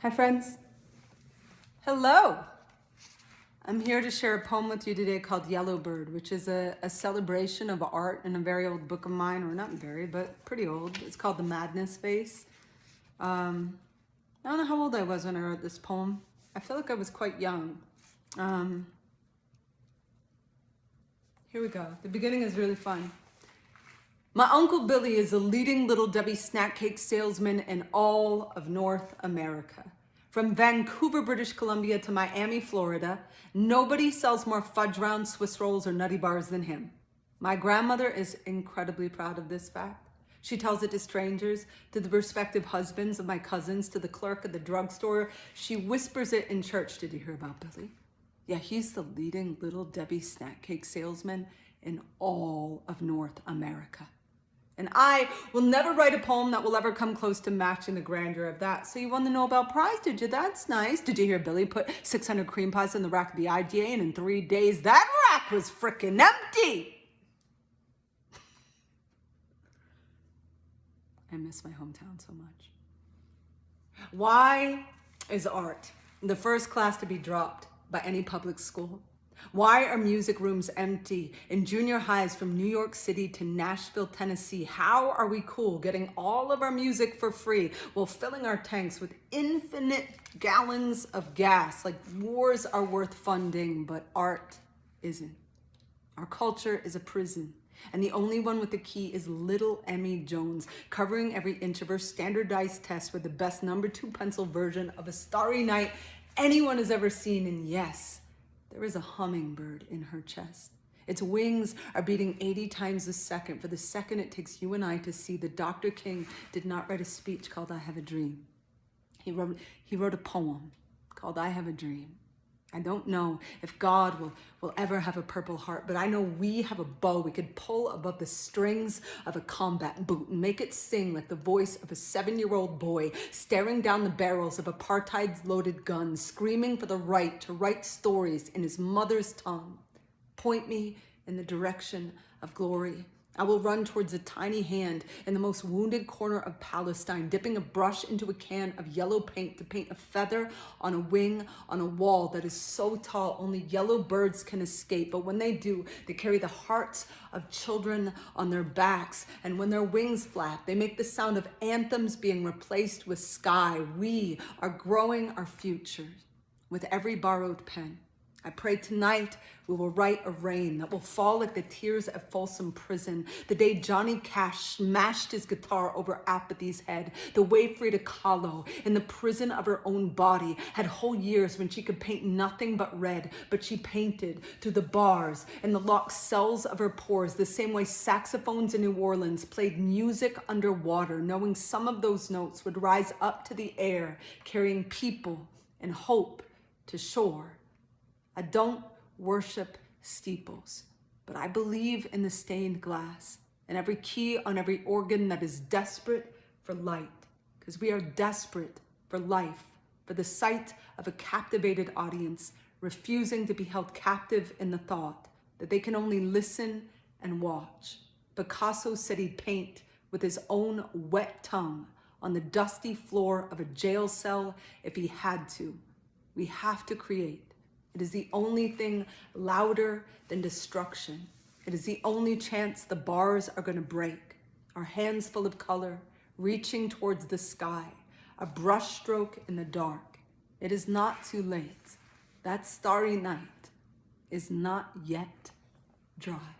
Hi friends. Hello. I'm here to share a poem with you today called Yellowbird, which is a celebration of art in a very old book of mine, or not very, but pretty old. It's called The Madness Face. I don't know how old I was when I wrote this poem. I feel like I was quite young. Here we go. The beginning is really fun. My Uncle Billy is a leading Little Debbie snack cake salesman in all of North America. From Vancouver, British Columbia to Miami, Florida, nobody sells more fudge rounds, Swiss rolls, or nutty bars than him. My grandmother is incredibly proud of this fact. She tells it to strangers, to the prospective husbands of my cousins, to the clerk at the drugstore. She whispers it in church. Did you hear about Billy? Yeah, he's the leading Little Debbie snack cake salesman in all of North America. And I will never write a poem that will ever come close to matching the grandeur of that. So you won the Nobel Prize, did you? That's nice. Did you hear Billy put 600 cream pies in the rack of the IGA, and in 3 days that rack was frickin' empty? I miss my hometown so much. Why is art the first class to be dropped by any public school? Why are music rooms empty in junior highs from New York City to Nashville, Tennessee? How are we cool getting all of our music for free while filling our tanks with infinite gallons of gas? Like wars are worth funding, but art isn't. Our culture is a prison, and the only one with the key is little Emmy Jones, covering every inch of her standardized test with the best number 2 pencil version of A Starry Night anyone has ever seen. And yes, there is a hummingbird in her chest. Its wings are beating 80 times a second for the second it takes you and I to see that Dr. King did not write a speech called I Have a Dream. He wrote a poem called I Have a Dream. I don't know if God will ever have a purple heart, but I know we have a bow we could pull above the strings of a combat boot and make it sing like the voice of a 7-year-old boy staring down the barrels of apartheid's loaded guns, screaming for the right to write stories in his mother's tongue. Point me in the direction of glory. I will run towards a tiny hand in the most wounded corner of Palestine, dipping a brush into a can of yellow paint to paint a feather on a wing on a wall that is so tall only yellow birds can escape. But when they do, they carry the hearts of children on their backs. And when their wings flap, they make the sound of anthems being replaced with sky. We are growing our futures with every borrowed pen. I pray tonight we will write a rain that will fall like the tears at Folsom Prison, the day Johnny Cash smashed his guitar over apathy's head, the way Frida Kahlo, in the prison of her own body, had whole years when she could paint nothing but red, but she painted through the bars and the locked cells of her pores, the same way saxophones in New Orleans played music underwater, knowing some of those notes would rise up to the air, carrying people and hope to shore. I don't worship steeples, but I believe in the stained glass and every key on every organ that is desperate for light, because we are desperate for life, for the sight of a captivated audience, refusing to be held captive in the thought that they can only listen and watch. Picasso said he'd paint with his own wet tongue on the dusty floor of a jail cell if he had to. We have to create. It is the only thing louder than destruction. It is the only chance the bars are going to break. Our hands full of color, reaching towards the sky, a brushstroke in the dark. It is not too late. That starry night is not yet dry.